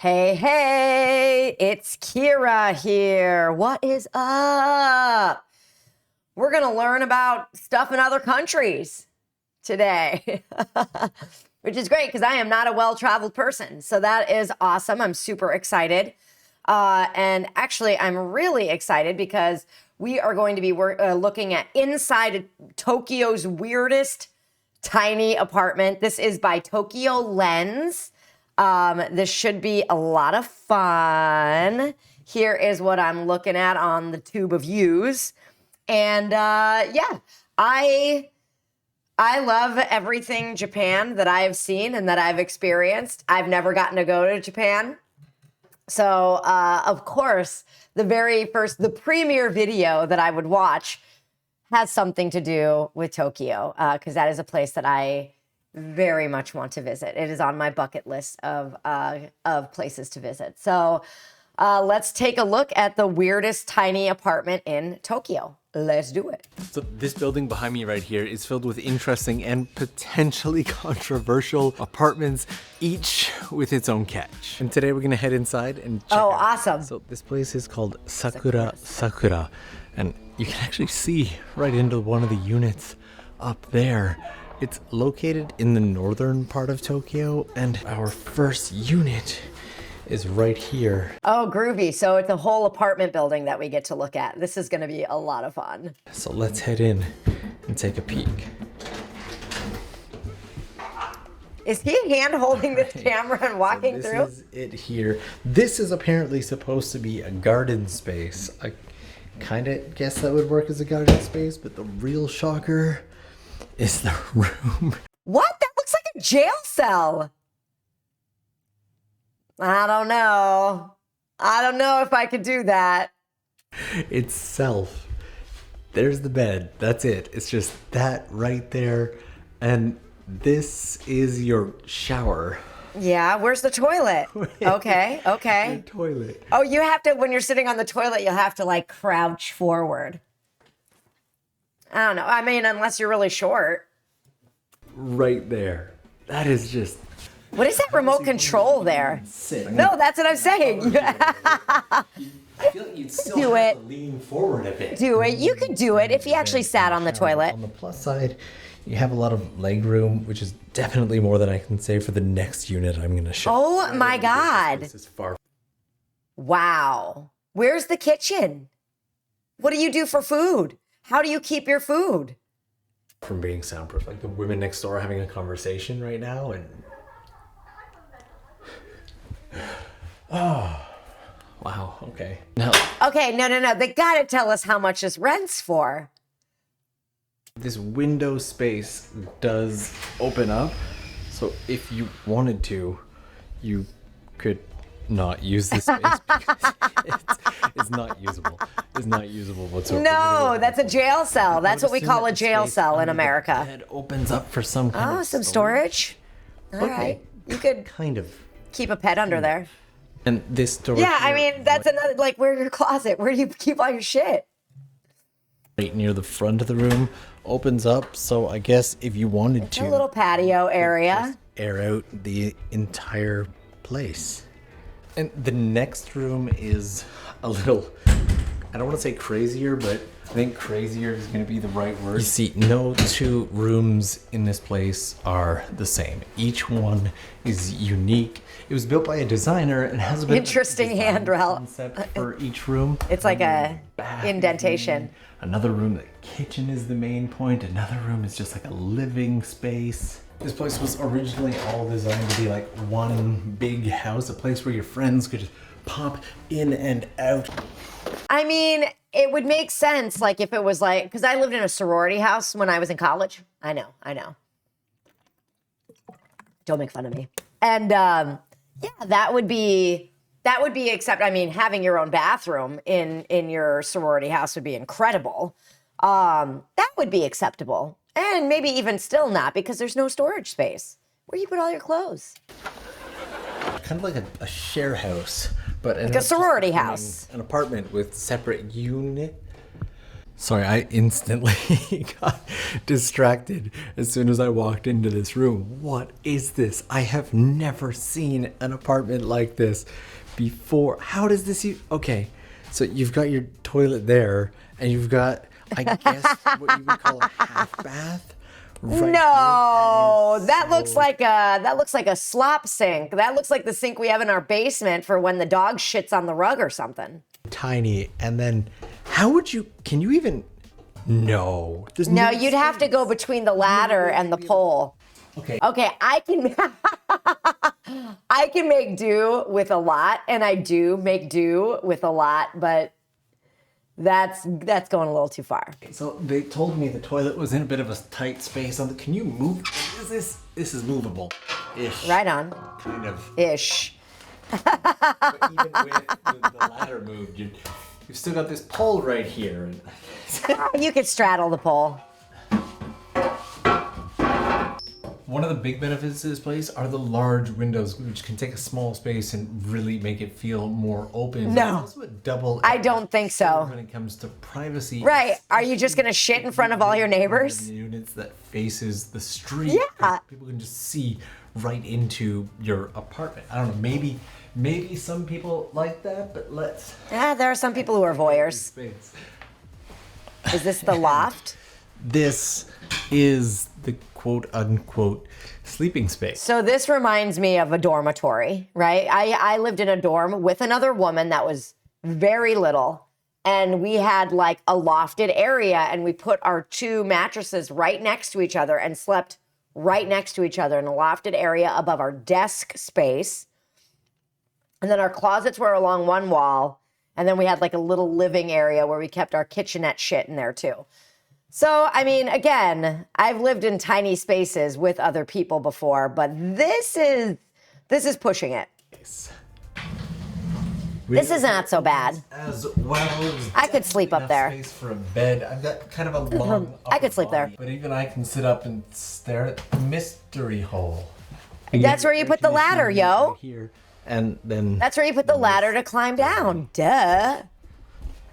Hey, hey, it's Kira here. What is up? We're going to learn about stuff in other countries today, which is great because I am not a well-traveled person. So that is awesome. I'm super excited. And actually, I'm really excited because we are going to be looking at inside Tokyo's weirdest tiny apartment. This is by Tokyo Lens. This should be a lot of fun. Here is what I'm looking at on the tube of views. And yeah, I love everything Japan that I've seen and that I've experienced. I've never gotten to go to Japan. So, of course, the premiere video that I would watch has something to do with Tokyo, because that is a place that I very much want to visit. It is on my bucket list of places to visit. So let's take a look at the weirdest tiny apartment in Tokyo. Let's do it. So this building behind me right here is filled with interesting and potentially controversial apartments, each with its own catch. And today we're gonna head inside and check out. Awesome. So this place is called Sakura. And you can actually see right into one of the units up there. It's located in the northern part of Tokyo, and our first unit is right here. Oh, groovy. So it's a whole apartment building that we get to look at. This is going to be a lot of fun. So let's head in and take a peek. Is he hand holding this camera and walking through? This is it here. This is apparently supposed to be a garden space. I kind of guess that would work as a garden space, but the real shocker is the room. What? That looks like a jail cell. I don't know. I don't know if I could do that. Itself. There's the bed. That's it. It's just that right there. And this is your shower. Yeah, where's the toilet? Okay. The toilet. Oh, you have to, when you're sitting on the toilet, you'll have to like crouch forward. I don't know. I mean, unless you're really short. Right there. That is just... What is that remote control there? No, that's what I'm saying. I feel like you'd still Do have it. to lean forward a bit. Do it. You could do it if you actually sat on the toilet. On the plus side, you have a lot of leg room, which is definitely more than I can say for the next unit I'm going to show. Oh my God. This is far. Wow. Where's the kitchen? What do you do for food? How do you keep your food? From being soundproof. Like the women next door are having a conversation right now, and oh, wow. Okay. No. Okay, no. They gotta tell us how much this rent's for. This window space does open up, so if you wanted to, you could not use this space because it's not usable. It's not usable whatsoever. No, that's a jail cell. That's what we call a jail cell in America. It opens up for some kind of Some storage. All right. You could kind of. keep a pet under there. And this storage. Yeah, I mean, that's another, like, where's your closet? Where do you keep all your shit? Right near the front of the room opens up, so I guess if you wanted to, A little patio area. air out the entire place. And the next room is a little, I don't want to say crazier, but I think crazier is going to be the right word. You see, no two rooms in this place are the same. Each one is unique. It was built by a designer and has a bit Interesting of a handrail. concept for each room. It's like a Bath, indentation. Another room, the kitchen is the main point. Another room is just like a living space. This place was originally all designed to be like one big house, a place where your friends could just pop in and out. I mean, it would make sense, like, if it was like, because I lived in a sorority house when I was in college. I know. Don't make fun of me. And yeah, that would be except, I mean, having your own bathroom in your sorority house would be incredible. That would be acceptable. And maybe even still not, because there's no storage space. Where do you put all your clothes? Kind of like a share house, but Like a sorority house. An apartment with separate unit. Sorry, I instantly got distracted as soon as I walked into this room. What is this? I have never seen an apartment like this before. How does this okay, so you've got your toilet there, and you've got, I guess, what you would call a half bath. Right No, here. that looks like a slop sink. That looks like the sink we have in our basement for when the dog shits on the rug or something. Tiny. And then can you even, no. There's No, you'd have to go between the ladder and the pole. Okay. Okay, I can I can make do with a lot, and I do make do with a lot, but that's going a little too far. So they told me the toilet was in a bit of a tight space. Can you move? This is movable. Ish. Right on. Kind of. Ish. But even with the ladder moved, you've still got this pole right here. You could straddle the pole. One of the big benefits of this place are the large windows, which can take a small space and really make it feel more open. No. It's also a double. I don't think so. When it comes to privacy. Right. Are you just going to shit in front of all your neighbors? Units that faces the street. Yeah. People can just see right into your apartment. I don't know. Maybe some people like that, but let's. Yeah, there are some people who are voyeurs. Space. Is this the loft? This is the quote unquote sleeping space. So this reminds me of a dormitory, right? I lived in a dorm with another woman that was very little, and we had like a lofted area, and we put our two mattresses right next to each other and slept right next to each other in a lofted area above our desk space. And then our closets were along one wall, and then we had like a little living area where we kept our kitchenette shit in there too. So, I mean, again, I've lived in tiny spaces with other people before, but this is pushing it. This is not so bad. As well. I could sleep up there. Space for a bed. I've got kind of a long. I could sleep there. But even I can sit up and stare at the mystery hole. That's where you put the ladder, yo. Right here, and then. That's where you put the ladder to climb down. Duh.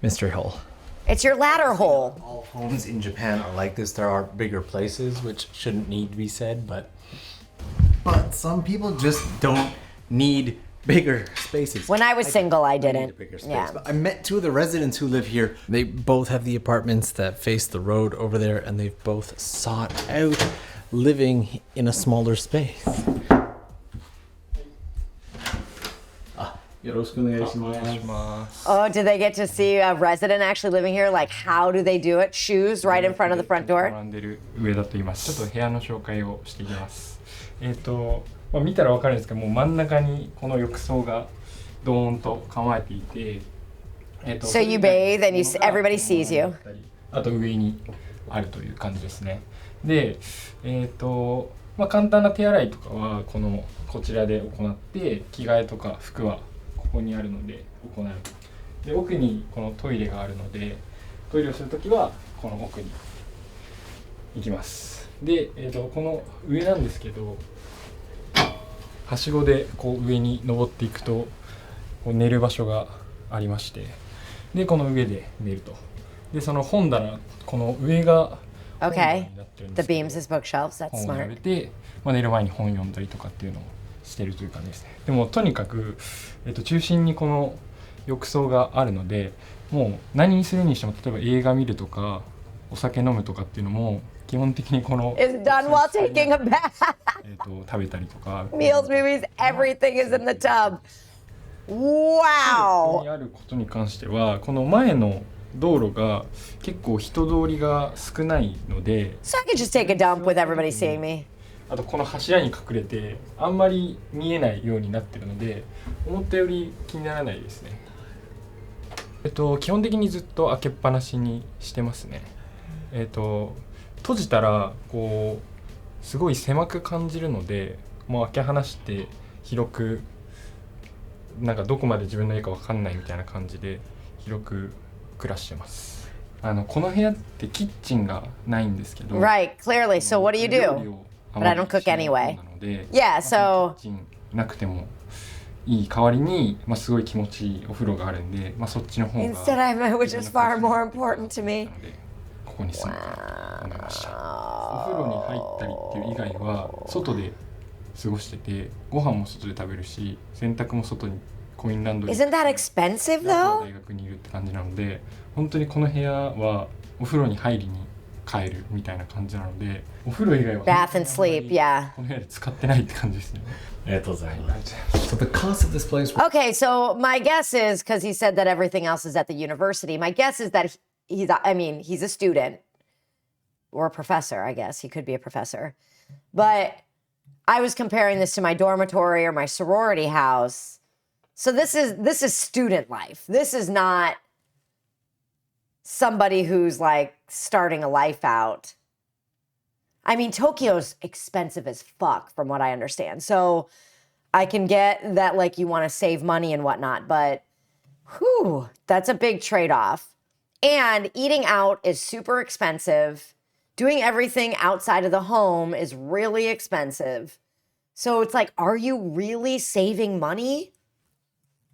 Mystery hole. It's your ladder hole. All homes in Japan are like this. There are bigger places, which shouldn't need to be said, but some people just don't need bigger spaces. When I was single, I need didn't. a bigger space. Yeah. But I met two of the residents who live here. They both have the apartments that face the road over there, and they've both sought out living in a smaller space. Oh, did they get to see a resident actually living here? Like, how do they do it? Shoes right in front of the front door? 並んでる上田と言います。ちょっと部屋の紹介をしていきます。見たらわかるんですけど、もう真ん中にこの浴槽がドーンと構えていて、So you bathe and everybody sees you. あと上にあるという感じですね。で、簡単な手洗いとかはこちらで行って、着替えとか服はここにあるので行う。で、奥にこのトイレがあるので、トイレをするときはこの奥に行きます。で、この上なんですけど、はしごでこう上に登っていくとこう寝る場所がありまして、でこの上で寝ると。でその本棚、この上が Okay. The beams is bookshelves. That's 本を並べ smart. て、寝る前に本読んだりとかっていうのをしてるという感じですね。でもとにかく、中心にこの浴槽があるので、もう何にするにしても、例えば映画見るとかお酒飲むとかっていうのも基本的にこの It's done while taking a bath. 食べたりとか Meals, movies, everything is in the tub. ここ Wow. にあることに関しては、この前の道路が結構人通りが少ないので、 So I could just take a dump with everybody seeing me. あとこの柱に隠れてあんまり見えないようになってるので、思ったより気にならないですね。基本的にずっと開けっぱなしにしてますね。閉じたらこうすごい狭く感じるので、もう開け放して広く、なんかどこまで自分の家か分かんないみたいな感じで広く暮らしてます。この部屋ってキッチンがないんですけど、 Right, clearly. So what do you 料理 do? をあまり But I don't cook しない anyway. 方なので、Yeah, so キッチンなくてもいい代わりに、すごい気持ちいいお風呂があるんで、そっちの方が instead I which is far more important to me. なのでこに住むかと思いました。お風呂に入ったりっていう以外は外で過ごしてて、ご飯も外で食べるし、洗濯も外にコインランドリー Isn't that expensive 大 though? 学にいるって感じなので、本当にこの部屋はお風呂に入りに帰るみたいな感じなので、お風呂以外は Bath and sleep, yeah. この部屋で使ってないって感じですね。ありがとうございます。So the cost of this place. Okay, so my guess is, because he said that everything else is at the university, my guess is that he's a student or a professor, I guess. He could be a professor. But I was comparing this to my dormitory or my sorority house. So this is student life. This is not somebody who's like starting a life out. I mean, Tokyo's expensive as fuck from what I understand. So I can get that like you want to save money and whatnot, but whew, that's a big trade-off. And eating out is super expensive. Doing everything outside of the home is really expensive. So it's like, are you really saving money?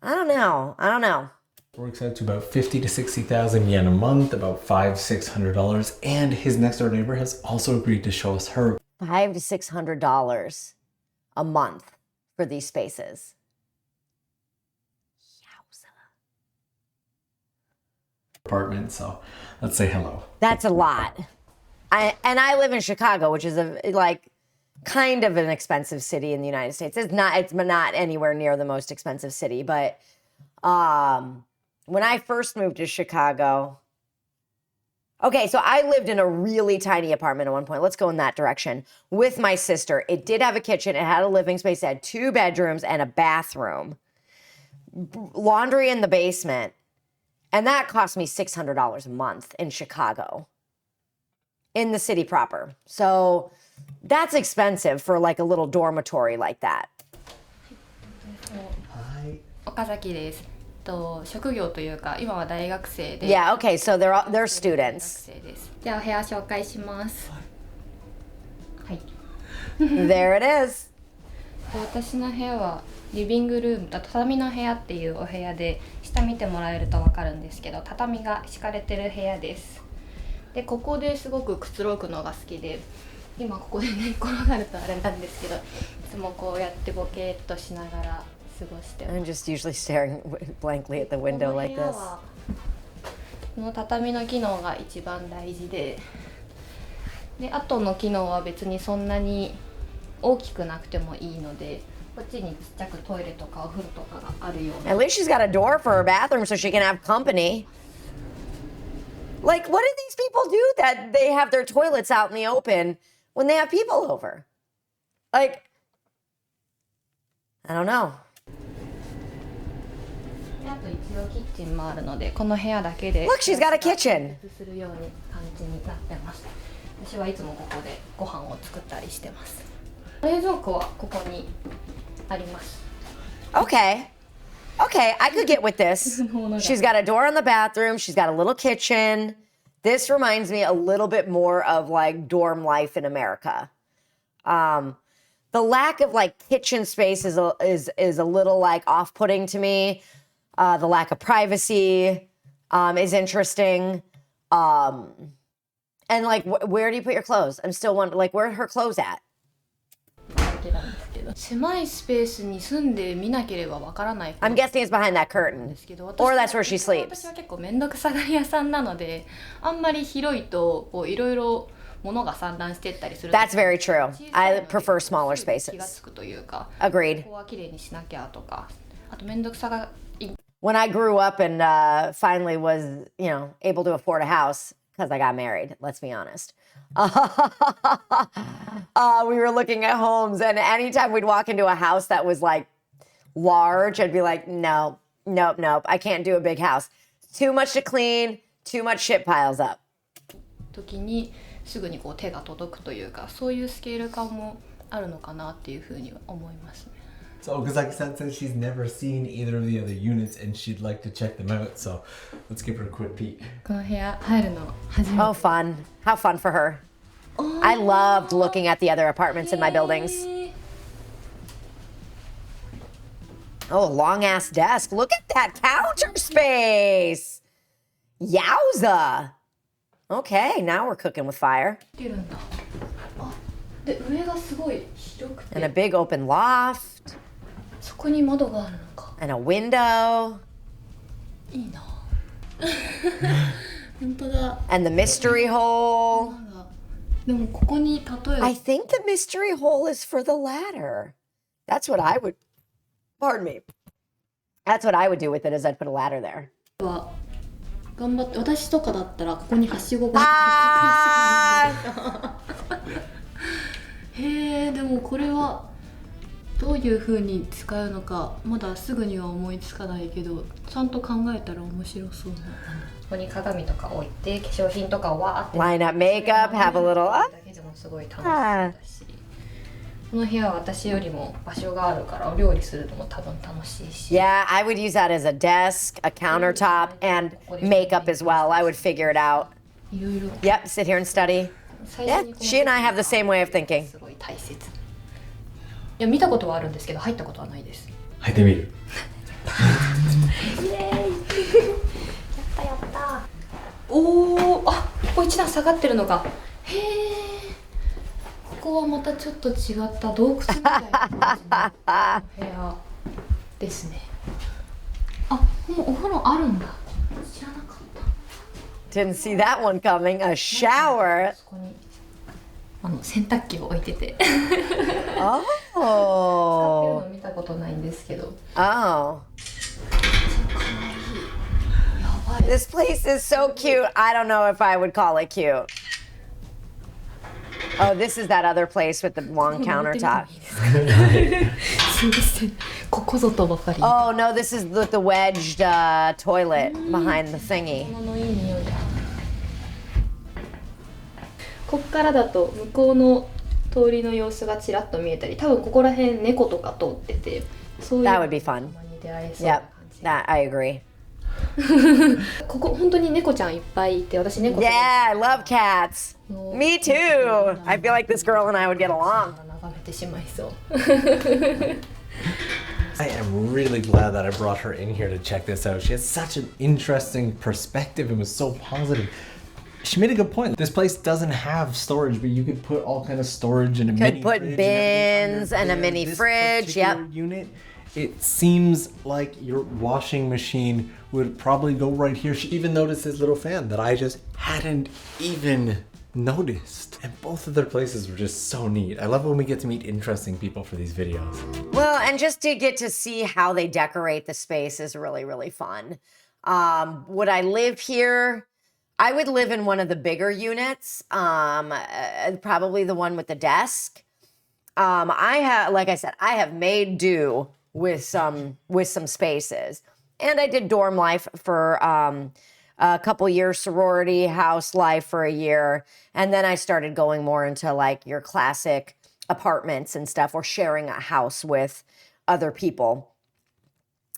I don't know. Works out to about 50 to 60,000 yen a month, about $500-600. And his next door neighbor has also agreed to show us her $500 to $600 a month for these spaces. Yowza. apartment. So let's say hello. That's a lot. I live in Chicago, which is kind of an expensive city in the United States. It's not anywhere near the most expensive city, but when I first moved to Chicago, okay, so I lived in a really tiny apartment at one point. Let's go in that direction with my sister. It did have a kitchen. It had a living space. It had 2 bedrooms and a bathroom, laundry in the basement. And that cost me $600 a month in Chicago, in the city proper. So that's expensive for like a little dormitory like that. Hi. 岡崎です。職業というか今は大学生で。Yeah, okay, so they're 大学 students. 生です。じゃあお部屋紹介します。はい。There it is. 私の部屋はリビングルームと畳の部屋っていうお部屋で、下見てもらえると分かるんですけど、畳が敷かれてる部屋です。でここですごくくつろぐのが好きで、今ここで寝っ転がるとあれなんですけど、いつもこうやってボケーっとしながら過ごしてます。 I'm just usually staring blankly at the window like this. この畳の機能が一番大事で、後の機能は別にそんなに大きくなくてもいいので、こっちにちっちゃくトイレとかお風呂とかがあるような。 At least she's got a door for her bathroom so she can have company. Like, what do these people do that they have their toilets out in the open when they have people over? Like, I don't know. あと一応キッチンもあるので、この部屋だけで Look, she's got a kitchen. するように感じになってます。私はいつもここでご飯を作ったりしてます。冷蔵庫はここにあります。 Okay, I could get with this. She's got a door on the bathroom. She's got a little kitchen. This reminds me a little bit more of like dorm life in America. The lack of like kitchen space is a little like off-putting to me. The lack of privacy is interesting. And like, where do you put your clothes? I'm still wondering, like, where are her clothes at? 狭いスペースに住んでみなければわからない。 I'm guessing it's behind that curtain. Or that's where she sleeps. 私は結構めんどくさがり屋さんなので、あんまり広いとこういろいろ物が散乱してったりする。 That's very true. I prefer smaller 気がつ spaces. くというか。 Agreed. ここは綺麗にしなきゃとか、あとめんどくさがい。 When I grew up and finally was, able to afford a house, because I got married, let's be honest. We were looking at homes, and anytime we'd walk into a house that was like large, I'd be like, nope. I can't do a big house. Too much to clean, too much shit piles up. 時にすぐにこう手が届くというか、そういうスケール感もあるのかなっていうふうには思いますね。 So Okazaki-san says she's never seen either of the other units and she'd like to check them out. So let's give her a quick peek. この部屋入るの初めて。 Oh, fun. How fun for her. I loved looking at the other apartments in my buildings. Oh, long ass desk. Look at that counter space. Yowza. Okay, now we're cooking with fire. 出るんだ。あ、で上がすごい広く And a て、 big open loft そこに窓があるのか。 and a window いいな。本当だ。 and the mystery hole. なんかでもここに例えば I think the mystery hole is for the ladder. That's what I would, pardon me. That's what I would do with it is I'd put a ladder there. は頑張って、私とかだったらここにはしごがあってへえ、でもこれはどういう風に使うのかまだすぐには思いつかないけど、ちゃんと考えたら面白そうな。ここに鏡とか置いて化粧品とかをわーって Line up makeup, have a little, だけでもすごい楽しそうだし、この部屋は私よりも場所があるからお料理するのも多分楽しいし。 yeah, I would use that as a desk, a countertop, and makeup as well. I would figure it out. いろいろ Yep, sit here and study. 最 Yeah, 初にこの she and I have the same way of thinking. すごい大切。いや見たことはあるんですけど入ったことはないです。入ってみる。イエーイやったやった。おお、あ、ここ一段下がってるのか。へえ。ここはまたちょっと違った洞窟みたいな感じの部屋ですね。あ、もうお風呂あるんだ。知らなかった。 Didn't see that one coming. A shower. そこに洗濯機を置いてて。使ってる Oh. の見たことないんですけど。 Oh. やばい。 This place is so cute. I don't know if I would call it cute. Oh, this is that other place with the long countertop. すみません。ここぞとばかり。 Oh, no, this is the wedged toilet behind the thingy. のいい匂いだ。こっからだと向こうの通りの様子がちらっと見えたり、多分ここら辺猫とか通ってて、そういう That would be fun. たまに出会えそうな Yep, 感じ。 that I agree. ここ本当に猫ちゃんいっぱいいて、私猫 Yeah, I love cats. の Me too. I feel like this girl and I would get along. 眺めてしまいそう。 I am really glad that I brought her in here to check this out. She has such an interesting perspective and was so positive. She made a good point. This place doesn't have storage, but you could put all kind of storage in a mini put fridge bins everything and a under mini this fridge, yep. particular unit. It seems like your washing machine would probably go right here. She even noticed this little fan that I just hadn't even noticed. And both of their places were just so neat. I love when we get to meet interesting people for these videos. Well, and just to get to see how they decorate the space is really, really fun. Would I live here? I would live in one of the bigger units, probably the one with the desk. I have, like I said, I have made do with some spaces, and I did dorm life for a couple years, sorority house life for a year, and then I started going more into like your classic apartments and stuff, or sharing a house with other people.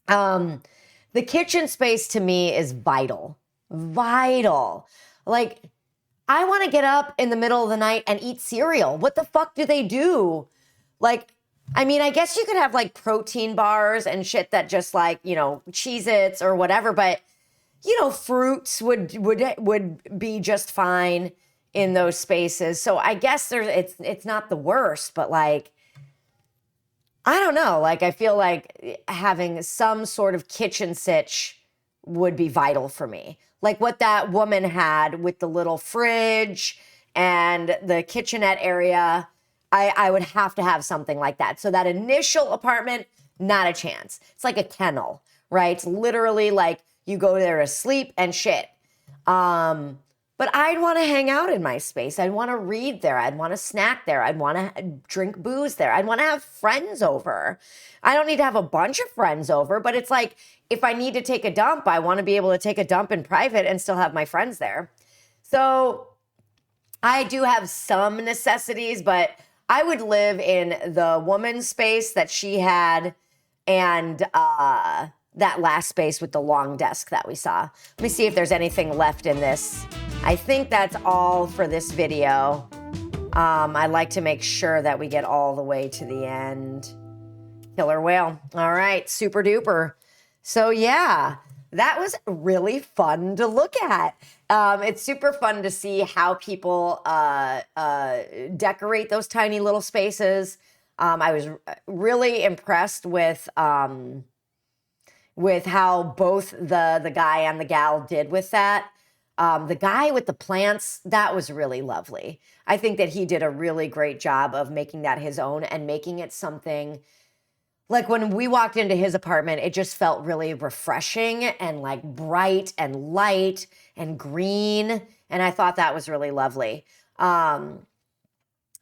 The kitchen space to me is vital. Like, I want to get up in the middle of the night and eat cereal. What the fuck do they do? Like, I mean, I guess you could have like protein bars and shit that just like, you know, Cheez-Its or whatever, but you know, fruits would be just fine in those spaces. So I guess it's not the worst, but like, I don't know. Like, I feel like having some sort of kitchen sitch would be vital for me. Like what that woman had with the little fridge and the kitchenette area. I would have to have something like that. So that initial apartment, not a chance. It's like a kennel, right? It's literally like you go there to sleep and shit. But I'd want to hang out in my space. I'd want to read there. I'd want to snack there. I'd want to drink booze there. I'd want to have friends over. I don't need to have a bunch of friends over, but it's like if I need to take a dump, I want to be able to take a dump in private and still have my friends there. So I do have some necessities, but I would live in the woman's space that she had and that last space with the long desk that we saw. Let me see if there's anything left in this. I think that's all for this video. I like to make sure that we get all the way to the end. Killer whale. All right, super duper. So yeah, That was really fun to look at. It's super fun to see how people decorate those tiny little spaces. I was really impressed with how both the guy and the gal did with that. The guy with the plants, that was really lovely. I think that he did a really great job of making that his own and making it something. Like when we walked into his apartment, it just felt really refreshing and like bright and light and green. And I thought that was really lovely. I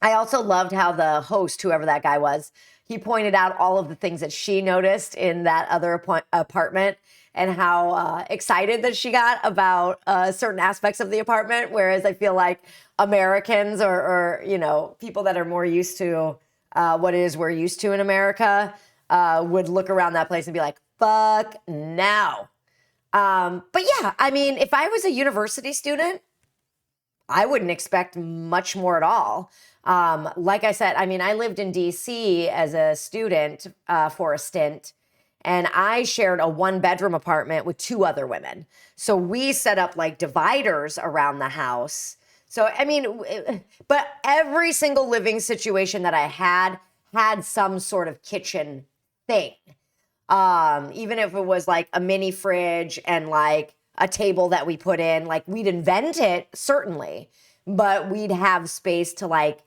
also loved how the host, whoever that guy was, he pointed out all of the things that she noticed in that other apartment and how excited that she got about certain aspects of the apartment. Whereas I feel like Americans or you know, people that are more used to what it is we're used to in America would look around that place and be like, fuck no. But yeah, I mean, if I was a university student, I wouldn't expect much more at all. Like I said, I mean, I lived in DC as a student for a stint, and I shared a 1-bedroom apartment with 2 other women. So we set up like dividers around the house. So, I mean, but every single living situation that I had some sort of kitchen thing. Even if it was like a mini fridge and like a table that we put in, like we'd invent it, certainly, but we'd have space to like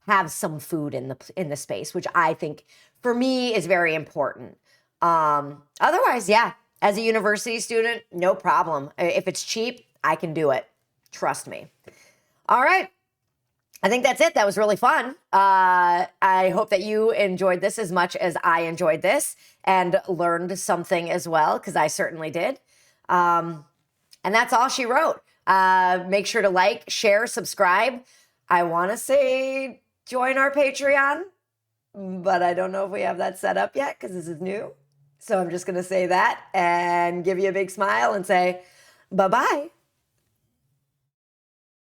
have some food in the space, which I think for me is very important. Otherwise, yeah, as a university student, no problem. If it's cheap, I can do it. Trust me. All right. I think that's it. That was really fun. I hope that you enjoyed this as much as I enjoyed this and learned something as well, because I certainly did. And that's all she wrote. Make sure to like, share, subscribe. I want to say join our Patreon, but I don't know if we have that set up yet because this is new. So I'm just going to say that and give you a big smile and say bye-bye.